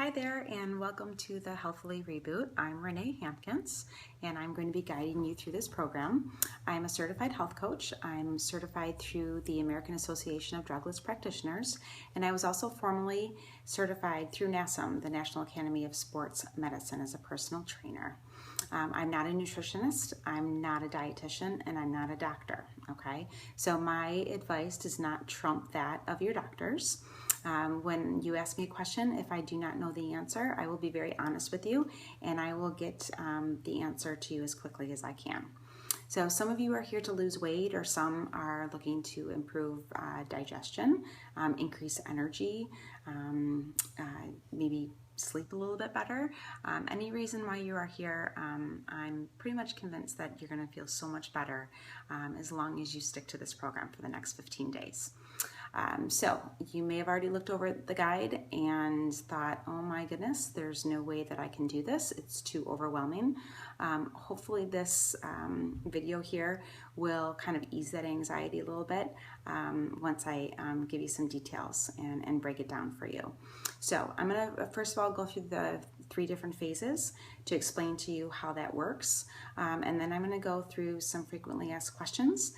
Hi there and welcome to the Healthili Reboot. I'm Renee Hampkins and I'm going to be guiding you through this program. I'm a certified health coach. I'm certified through the American Association of Drugless Practitioners, and I was also formally certified through NASM, the National Academy of Sports Medicine, as a personal trainer. I'm not a nutritionist, I'm not a dietitian, and I'm not a doctor, okay? So my advice does not trump that of your doctors. When you ask me a question, if I do not know the answer, I will be very honest with you and I will get the answer to you as quickly as I can. So some of you are here to lose weight, or some are looking to improve digestion, increase energy, maybe sleep a little bit better. Any reason why you are here, I'm pretty much convinced that you're going to feel so much better as long as you stick to this program for the next 15 days. So you may have already looked over the guide and thought, oh my goodness, there's no way that I can do this. It's too overwhelming. Hopefully this video here will kind of ease that anxiety a little bit once I give you some details and break it down for you. So I'm going to first of all go through the 3 different phases to explain to you how that works, and then I'm going to go through some frequently asked questions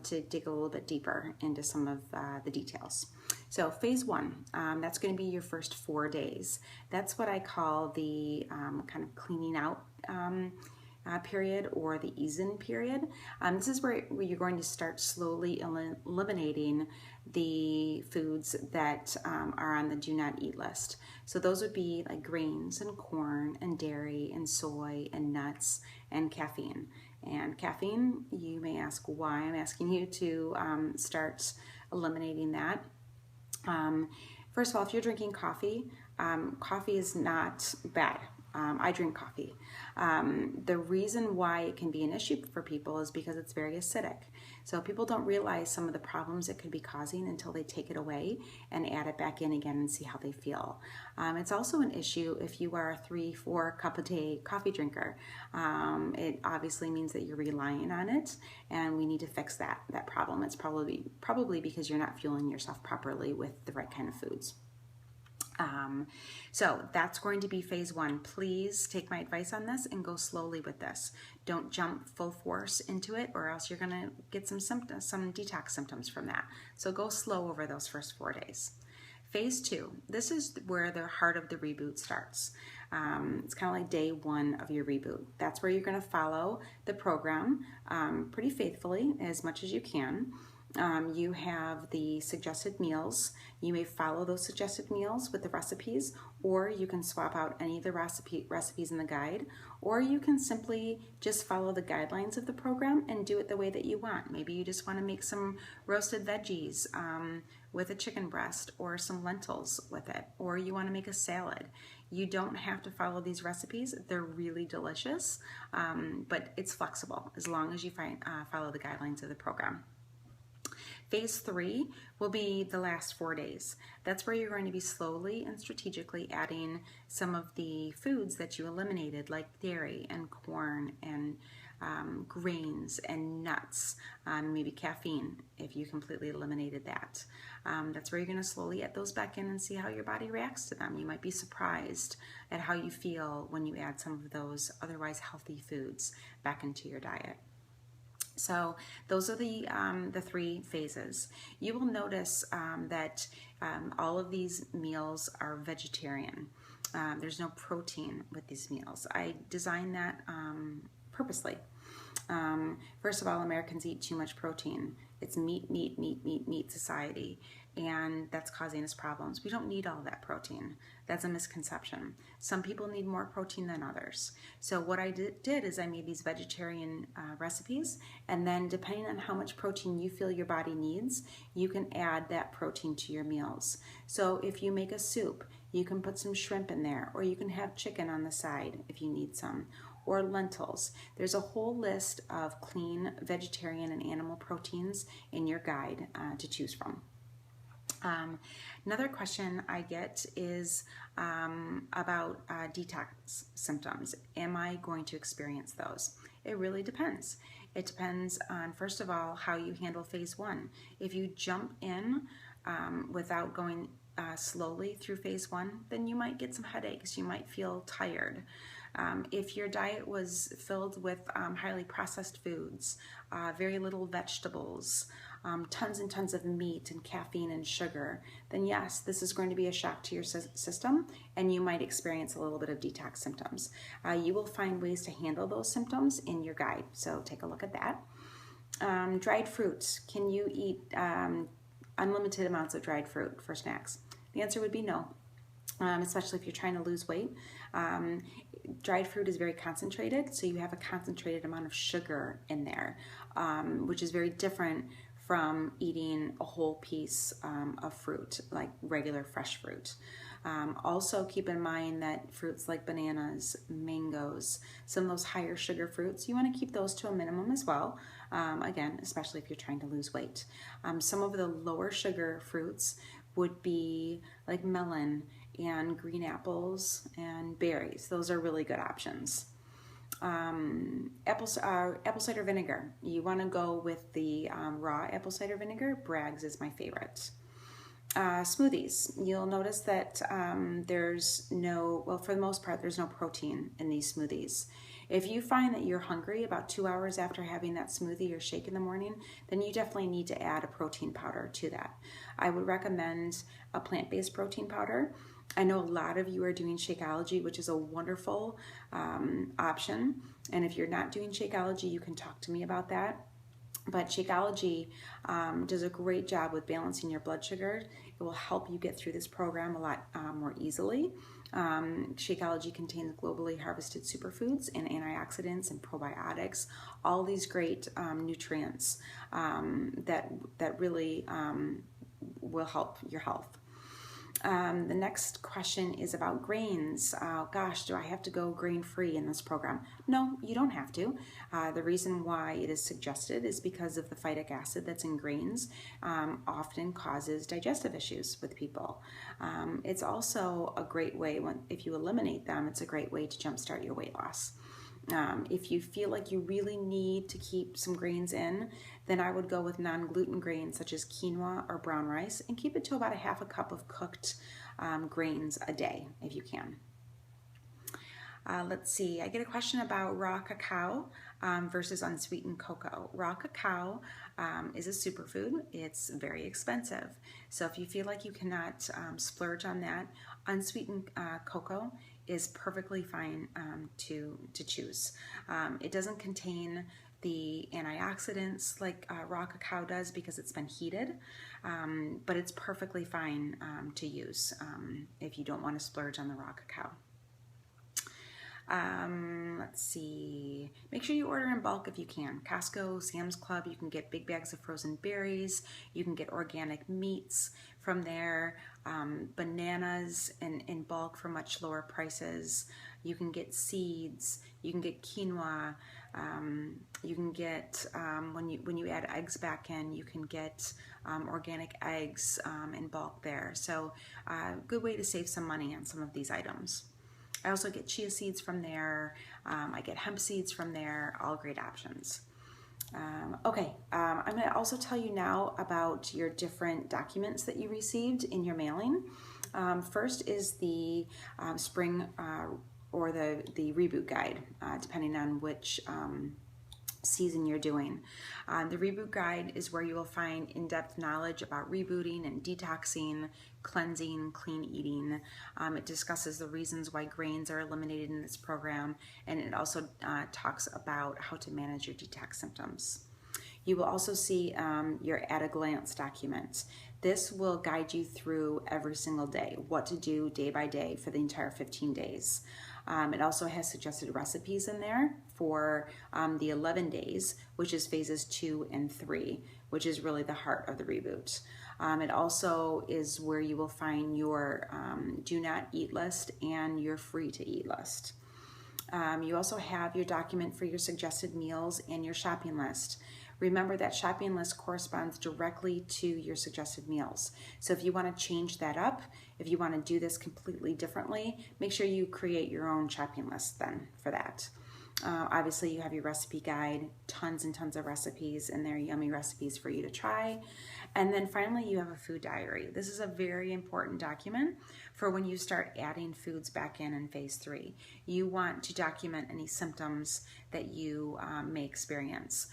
to dig a little bit deeper into some of the details. So phase 1, that's going to be your first 4 days. That's what I call the kind of cleaning out period, or the ease-in period. This is where you're going to start slowly eliminating the foods that are on the do not eat list. So those would be like grains and corn and dairy and soy and nuts and caffeine. And caffeine, you may ask why I'm asking you to start eliminating that. First of all, if you're drinking coffee, coffee is not bad. I drink coffee. The reason why it can be an issue for people is because it's very acidic. So people don't realize some of the problems it could be causing until they take it away and add it back in again and see how they feel. It's also an issue if you are a 3-4 cup a day coffee drinker. It obviously means that you're relying on it, and we need to fix that problem. It's probably because you're not fueling yourself properly with the right kind of foods. So that's going to be phase 1. Please take my advice on this and go slowly with this. Don't jump full force into it, or else you're going to get some symptoms, some detox symptoms from that. So go slow over those first 4 days. Phase 2, this is where the heart of the reboot starts. It's kind of like day 1 of your reboot. That's where you're going to follow the program pretty faithfully as much as you can. You have the suggested meals. You may follow those suggested meals with the recipes, or you can swap out any of the recipes in the guide, or you can simply just follow the guidelines of the program and do it the way that you want. Maybe you just want to make some roasted veggies with a chicken breast, or some lentils with it, or you want to make a salad. You don't have to follow these recipes. They're really delicious, but it's flexible as long as you follow the guidelines of the program. Phase 3 will be the last 4 days. That's where you're going to be slowly and strategically adding some of the foods that you eliminated, like dairy and corn and grains and nuts, maybe caffeine, if you completely eliminated that. That's where you're going to slowly add those back in and see how your body reacts to them. You might be surprised at how you feel when you add some of those otherwise healthy foods back into your diet. So those are the 3 phases. You will notice that all of these meals are vegetarian. There's no protein with these meals. I designed that purposely. First of all, Americans eat too much protein. It's meat society, and that's causing us problems. We don't need all that protein. That's a misconception. Some people need more protein than others. So what I did is I made these vegetarian recipes, and then depending on how much protein you feel your body needs, you can add that protein to your meals. So if you make a soup, you can put some shrimp in there, or you can have chicken on the side if you need some, or lentils. There's a whole list of clean vegetarian and animal proteins in your guide to choose from. Another question I get is about detox symptoms. Am I going to experience those? It really depends. It depends on, first of all, how you handle phase 1. If you jump in without going slowly through phase one, then you might get some headaches. You might feel tired. If your diet was filled with highly processed foods, very little vegetables, tons and tons of meat and caffeine and sugar, then yes, this is going to be a shock to your system, and you might experience a little bit of detox symptoms. You will find ways to handle those symptoms in your guide, so take a look at that. Dried fruits. Can you eat unlimited amounts of dried fruit for snacks? The answer would be no, especially if you're trying to lose weight. Dried fruit is very concentrated, so you have a concentrated amount of sugar in there, which is very different from eating a whole piece of fruit, like regular fresh fruit. Also keep in mind that fruits like bananas, mangoes, some of those higher sugar fruits, you want to keep those to a minimum as well. Again, especially if you're trying to lose weight. Some of the lower sugar fruits would be like melon and green apples and berries. Those are really good options. Apple cider vinegar. You want to go with the raw apple cider vinegar. Bragg's is my favorite. Smoothies. You'll notice that there's no, well, for the most part, there's no protein in these smoothies. If you find that you're hungry about 2 hours after having that smoothie or shake in the morning, then you definitely need to add a protein powder to that. I would recommend a plant-based protein powder. I know a lot of you are doing Shakeology, which is a wonderful option. And if you're not doing Shakeology, you can talk to me about that. But Shakeology does a great job with balancing your blood sugar. It will help you get through this program a lot more easily. Shakeology contains globally harvested superfoods and antioxidants and probiotics, all these great nutrients that really will help your health. The next question is about grains. Gosh, do I have to go grain-free in this program? No, you don't have to. The reason why it is suggested is because of the phytic acid that's in grains often causes digestive issues with people. It's also a great way, if you eliminate them, it's a great way to jumpstart your weight loss. If you feel like you really need to keep some grains in, then I would go with non-gluten grains such as quinoa or brown rice and keep it to about a half a cup of cooked grains a day if you can. Let's see, I get a question about raw cacao versus unsweetened cocoa. Raw cacao is a superfood. It's very expensive. So if you feel like you cannot splurge on that, unsweetened cocoa is perfectly fine to choose. It doesn't contain the antioxidants like raw cacao does because it's been heated, but it's perfectly fine to use if you don't want to splurge on the raw cacao. Let's see, make sure you order in bulk if you can. Costco, Sam's Club, you can get big bags of frozen berries, you can get organic meats from there, bananas in bulk for much lower prices. You can get seeds, you can get quinoa, you can get, when you add eggs back in, you can get organic eggs in bulk there. So good way to save some money on some of these items. I also get chia seeds from there. I get hemp seeds from there, all great options. Okay, I'm going to also tell you now about your different documents that you received in your mailing. First is the spring or the Reboot guide, depending on which season you're doing. The Reboot guide is where you will find in-depth knowledge about rebooting and detoxing, cleansing, clean eating. It discusses the reasons why grains are eliminated in this program, and it also talks about how to manage your detox symptoms. You will also see your at-a-glance document. This will guide you through every single day, what to do day by day for the entire 15 days. It also has suggested recipes in there for the 11 days, which is phases 2 and 3, which is really the heart of the Reboot. It also is where you will find your do not eat list and your free to eat list. You also have your document for your suggested meals and your shopping list. Remember that shopping list corresponds directly to your suggested meals. So if you want to change that up, if you want to do this completely differently, make sure you create your own shopping list then for that. Obviously you have your recipe guide, tons and tons of recipes, and they're yummy recipes for you to try. And then finally, you have a food diary. This is a very important document for when you start adding foods back in phase 3. You want to document any symptoms that you may experience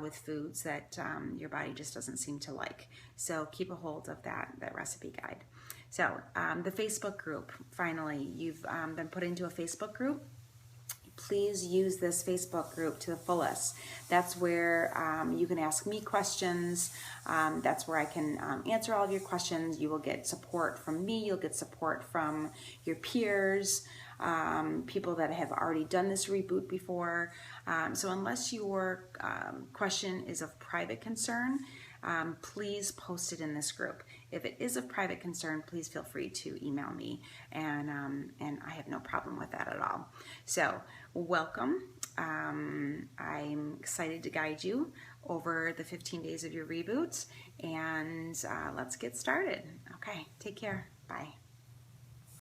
with foods that your body just doesn't seem to like. So keep a hold of that recipe guide. So the Facebook group, finally, you've been put into a Facebook group. Please use this Facebook group to the fullest. That's where you can ask me questions. That's where I can answer all of your questions. You will get support from me. You'll get support from your peers, people that have already done this reboot before. So unless your question is of private concern, please post it in this group. If it is of private concern, please feel free to email me, and I have no problem with that at all. So welcome. I'm excited to guide you over the 15 days of your reboot, and let's get started. Okay, take care. Bye.